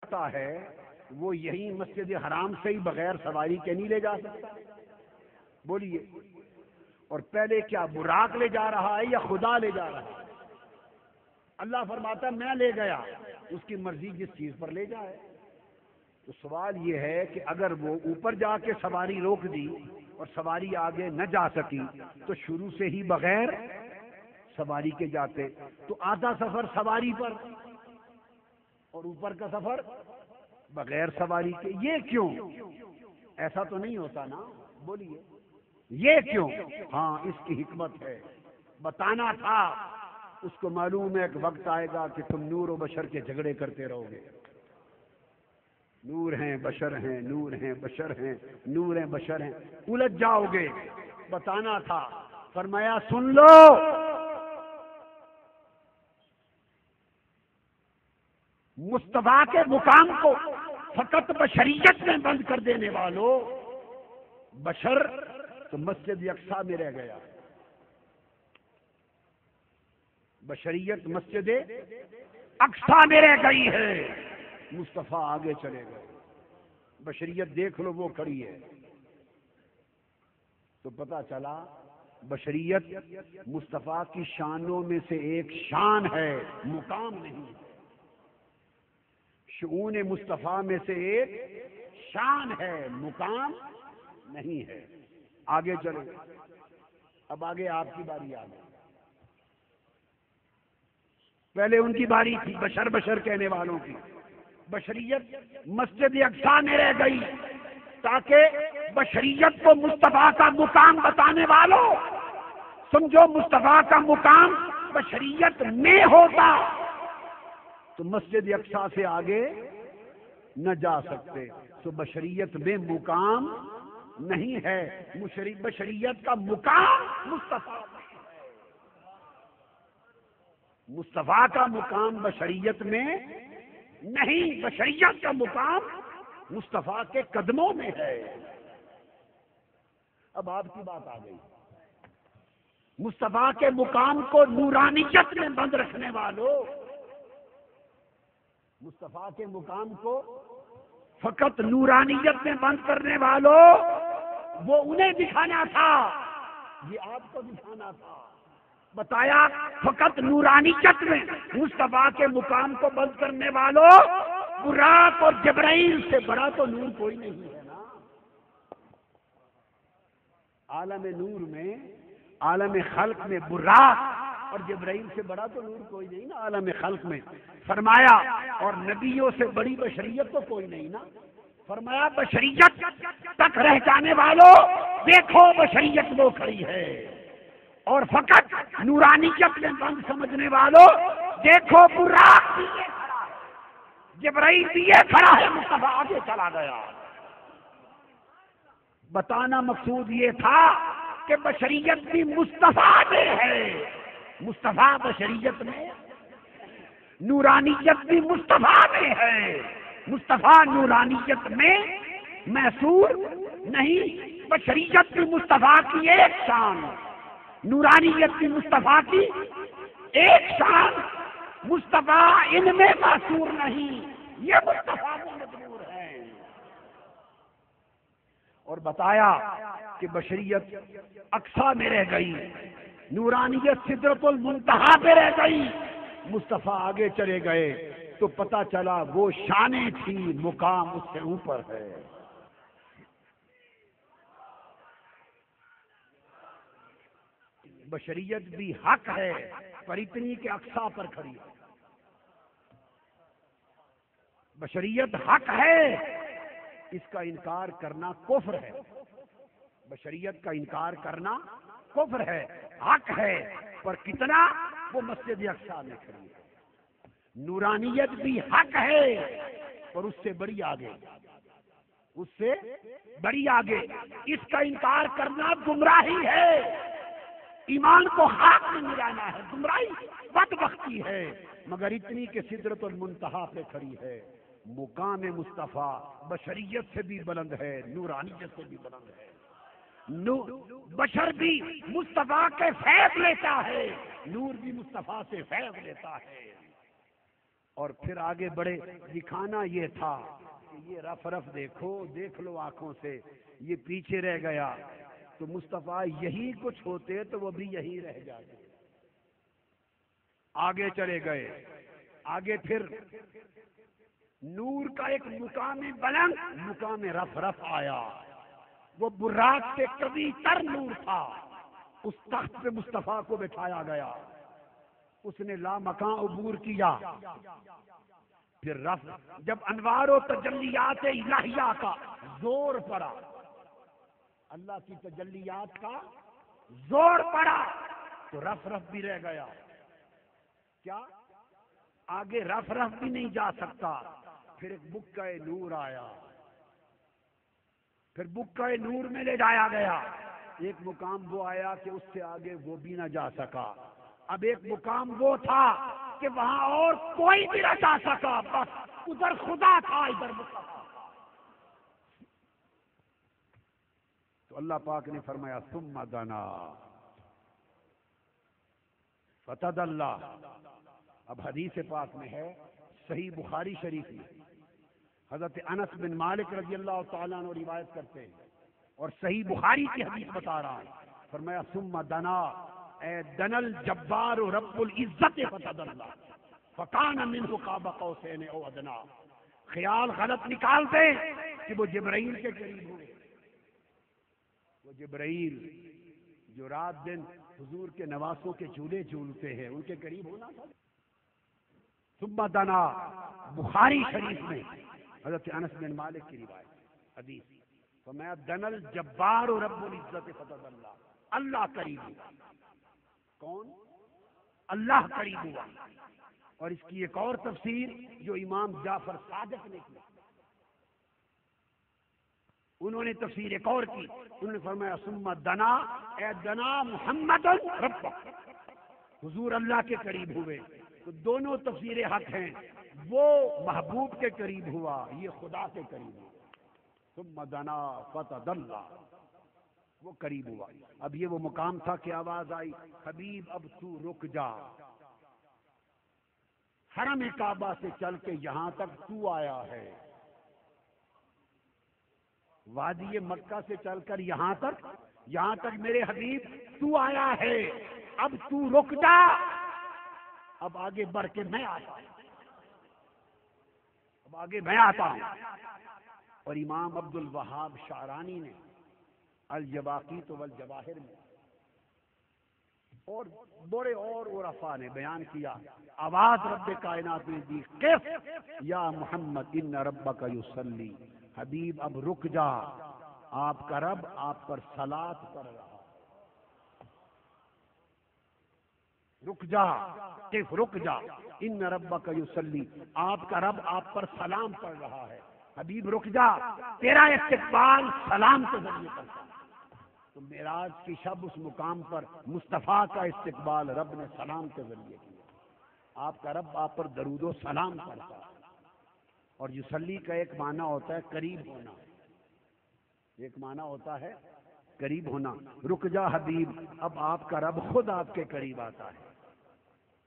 سکتا ہے وہ یہی مسجد حرام سے ہی بغیر سواری کے نہیں لے جا سکتا؟ بولیے. اور پہلے کیا براق لے جا رہا ہے یا خدا لے جا رہا ہے؟ اللہ فرماتا ہے میں لے گیا، اس کی مرضی جس چیز پر لے جائے. تو سوال یہ ہے کہ اگر وہ اوپر جا کے سواری روک دی اور سواری آگے نہ جا سکی تو شروع سے ہی بغیر سواری کے جاتے، تو آدھا سفر سواری پر اور اوپر کا سفر بغیر سواری کے. یہ کیوں؟ ایسا تو نہیں ہوتا نا. بولیے یہ کیوں؟ ہاں اس کی حکمت ہے، بتانا تھا. اس کو معلوم ہے کہ وقت آئے گا کہ تم نور و بشر کے جھگڑے کرتے رہو گے. نور ہیں بشر ہیں، نور ہیں بشر ہیں، نور ہیں بشر ہیں، الجھ جاؤ گے. بتانا تھا. فرمایا سن لو، مصطفیٰ کے مقام کو فقط بشریت میں بند کر دینے والوں، بشر تو مسجد اقصیٰ میں رہ گیا. بشریت مسجد اقصیٰ میں رہ گئی ہے، مصطفیٰ آگے چلے گئے. بشریت دیکھ لو وہ کھڑی ہے. تو پتہ چلا بشریت مصطفیٰ کی شانوں میں سے ایک شان ہے، مقام نہیں. شؤون مصطفیٰ میں سے ایک شان ہے، مقام نہیں ہے. آگے چلو. اب آگے آپ کی باری آ گئی. پہلے ان کی باری تھی بشر بشر کہنے والوں کی. بشریت مسجد اقصیٰ میں رہ گئی تاکہ بشریت کو مصطفیٰ کا مقام بتانے والوں سمجھو مصطفیٰ کا مقام بشریت میں ہوتا تو مسجد اقصیٰ سے آگے نہ جا سکتے. تو بشریت میں مقام نہیں ہے، بشریت کا مقام مصطفیٰ. مصطفیٰ کا مقام بشریت میں نہیں، بشریت کا مقام مصطفیٰ کے قدموں میں ہے. اب آپ کی بات آ گئی. مصطفیٰ کے مقام کو نورانیت میں بند رکھنے والوں، مصطفیٰ کے مقام کو فقط نورانیت میں بند کرنے والوں، وہ انہیں دکھانا تھا، یہ آپ کو دکھانا تھا. بتایا فقط نورانیت میں مصطفیٰ کے مقام کو بند کرنے والوں، براق اور جبرائیل سے بڑا تو نور کوئی نہیں ہے نا. عالم نور میں، عالم خلق میں براق اور جبرائیل سے بڑا تو نور کوئی نہیں نا عالم خلق میں. فرمایا اور نبیوں سے بڑی بشریت تو کوئی نہیں نا. فرمایا بشریت تک رہ جانے والوں دیکھو بشریت وہ کھڑی ہے، اور فقط نورانیت میں بند سمجھنے والوں دیکھو براق بھی یہ کھڑا ہے، جبرائیل بھی یہ کھڑا ہے، مصطفیٰ آگے چلا گیا. بتانا مقصود یہ تھا کہ بشریت بھی مصطفیٰ میں ہے، مصطفیٰ بشریت میں، نورانیت بھی مصطفیٰ میں ہے، مصطفیٰ نورانیت میں محصور نہیں. بشریت بھی مصطفیٰ کی ایک شان، نورانیت بھی مصطفیٰ کی ایک شان. مصطفیٰ ان میں محصور نہیں، یہ مصطفیٰ میں مجبور ہے. اور بتایا کہ بشریت اقصیٰ میں رہ گئی، نورانیت سدرۃ المنتہا پہ رہ گئی، مصطفیٰ آگے چلے گئے. تو پتہ چلا وہ شانیں تھی، مقام اس سے اوپر ہے. بشریت بھی حق ہے پر اتنی کہ اقصیٰ پر کھڑی ہے. بشریت حق ہے، اس کا انکار کرنا کفر ہے. بشریت کا انکار کرنا کفر ہے. حق ہے پر کتنا؟ وہ مسجد اقصیٰ میں کھڑی ہے. نورانیت بھی حق ہے پر اس سے بڑی آگے، اس سے بڑی آگے. اس کا انکار کرنا گمراہی ہے، ایمان کو خاک میں ملانا ہے، گمراہی بدبختی ہے. مگر اتنی کہ سدرۃ المنتہا پہ کھڑی ہے. مقام مصطفیٰ بشریت سے بھی بلند ہے، نورانیت سے بھی بلند ہے. بشر بھی مصطفیٰ کے فیض لیتا ہے، نور بھی مصطفیٰ سے فیض لیتا ہے. اور پھر آگے بڑھے. دکھانا یہ تھا کہ یہ رف رف دیکھو، دیکھ لو آنکھوں سے، یہ پیچھے رہ گیا. تو مصطفیٰ یہی کچھ ہوتے تو وہ بھی یہی رہ جاتے. آگے چلے گئے. آگے پھر نور کا ایک مقام بلند، مقام رف رف آیا. وہ براق سے کبھی تر نور تھا. اس تخت پہ مصطفیٰ کو بٹھایا گیا. اس نے لامکان عبور کیا. پھر رف جب انوار و تجلیات الہیہ کا زور پڑا، اللہ کی تجلیات کا زور پڑا، تو رف رف بھی رہ گیا. کیا آگے رف رف بھی نہیں جا سکتا. پھر ایک بکہ نور آیا. پھر بکہ نور میں لے جایا گیا. ایک مقام وہ آیا کہ اس سے آگے وہ بھی نہ جا سکا. اب ایک مقام وہ تھا کہ وہاں اور کوئی بھی نہ جا سکا، بس ادھر خدا تھا، ادھر مصطفیٰ. تو اللہ پاک نے فرمایا ثم دنا فتدلی. اب حدیث پاک میں ہے، صحیح بخاری شریف میں حضرت انس بن مالک رضی اللہ تعالیٰ عنہ روایت کرتے ہیں، اور صحیح بخاری کی حدیث بتا رہا ہوں. فرمایا ثم دنا اے دن الجبار رب العزت فتدلی فکان منہ قاب قوسین او ادنا. خیال غلط نکالتے کہ وہ جبرائیل کے قریب ہوئے. وہ جبرائیل جو رات دن حضور کے نواسوں کے جھولے جھولتے ہیں، ان کے قریب ہونا تھا. ثم دنا بخاری شریف میں حضرت انس بن مالک کی روایت حدیث. فرمایا دن الجبار رب العزت فتدلی. اللہ قریب ہوا. کون؟ اللہ قریب ہوا. اور اس کی ایک اور تفسیر جو امام جعفر صادق نے کی، انہوں نے تفسیر ایک اور کی. انہوں نے فرمایا ثم دنا اے دنا محمد رب، حضور اللہ کے قریب ہوئے. تو دونوں تفسیریں حق ہیں. وہ محبوب کے قریب ہوا، یہ خدا کے قریب ہوا. ثم دنا فتدلی، وہ قریب ہوا. اب یہ وہ مقام تھا کہ آواز آئی حبیب اب تو رک جا. حرم کعبہ سے چل کے یہاں تک تو آیا ہے، وادی مکہ سے چل کر یہاں تک میرے حبیب تو آیا ہے. اب تو رک جا، اب آگے بڑھ کے میں آتا ہوں. اب آگے میں آتا ہوں. اور امام عبد الوہاب شعرانی نے الجواقیت والجواہر میں اور بڑے اور عرفاء نے بیان کیا، آواز رب کائنات نے دی قف یا محمد ان ربک یصلی. حبیب اب رک جا، آپ کا رب آپ پر صلاۃ پڑھ رہا. رک جا قف، رک جا، ان ربک یصلی، آپ کا رب آپ پر سلام پڑھ رہا ہے. حبیب رک جا، تیرا استقبال سلام کے ذریعے کرتا. تو معراج کی شب اس مقام پر مصطفیٰ کا استقبال رب نے سلام کے ذریعے کیا. آپ کا رب آپ پر درود و سلام کرتا. اور یصلی کا ایک معنی ہوتا ہے قریب ہونا، ایک معنی ہوتا ہے قریب ہونا. رک جا حبیب، اب آپ کا رب خود آپ کے قریب آتا ہے.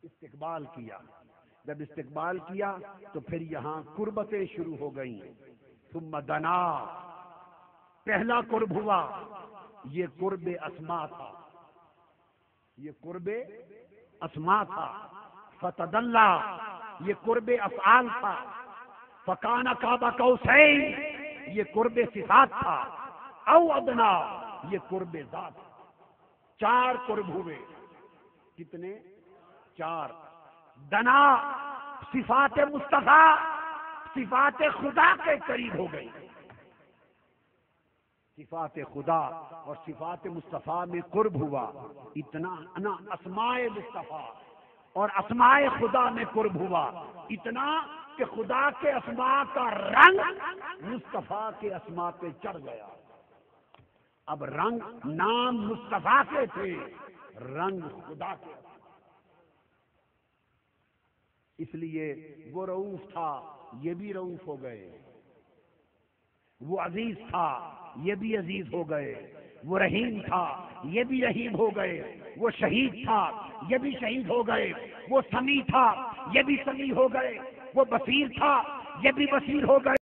استقبال کیا. جب استقبال کیا تو پھر یہاں قربتیں شروع ہو گئیں. ثم دنا، پہلا قرب ہوا، یہ قرب اسماء تھا، یہ قرب اسماء تھا. فتدلی، یہ قرب افعال تھا. فکان قاب قوسین، یہ قرب صفات تھا. او ادنا، یہ قرب ذات. 4 قرب ہوئے. کتنے؟ 4. دنا صفات مصطفیٰ، صفات خدا کے قریب ہو گئی. صفات خدا اور صفات مصطفیٰ میں قرب ہوا. اتنا انا اسماء مصطفیٰ اور اسماء خدا میں قرب ہوا. اتنا کہ خدا کے اسماء کا رنگ مصطفیٰ کے اسماء پہ چڑھ گیا. اب رنگ نام مصطفیٰ کے تھے، رنگ خدا کے. اس لیے وہ رؤوف تھا، یہ بھی رؤوف ہو گئے. وہ عزیز تھا، یہ بھی عزیز ہو گئے. وہ رحیم تھا، یہ بھی رحیم ہو گئے. وہ شہید تھا، یہ بھی شہید ہو گئے. وہ سمیع تھا، یہ بھی سمیع ہو گئے. وہ بصیر تھا، یہ بھی بصیر ہو گئے۔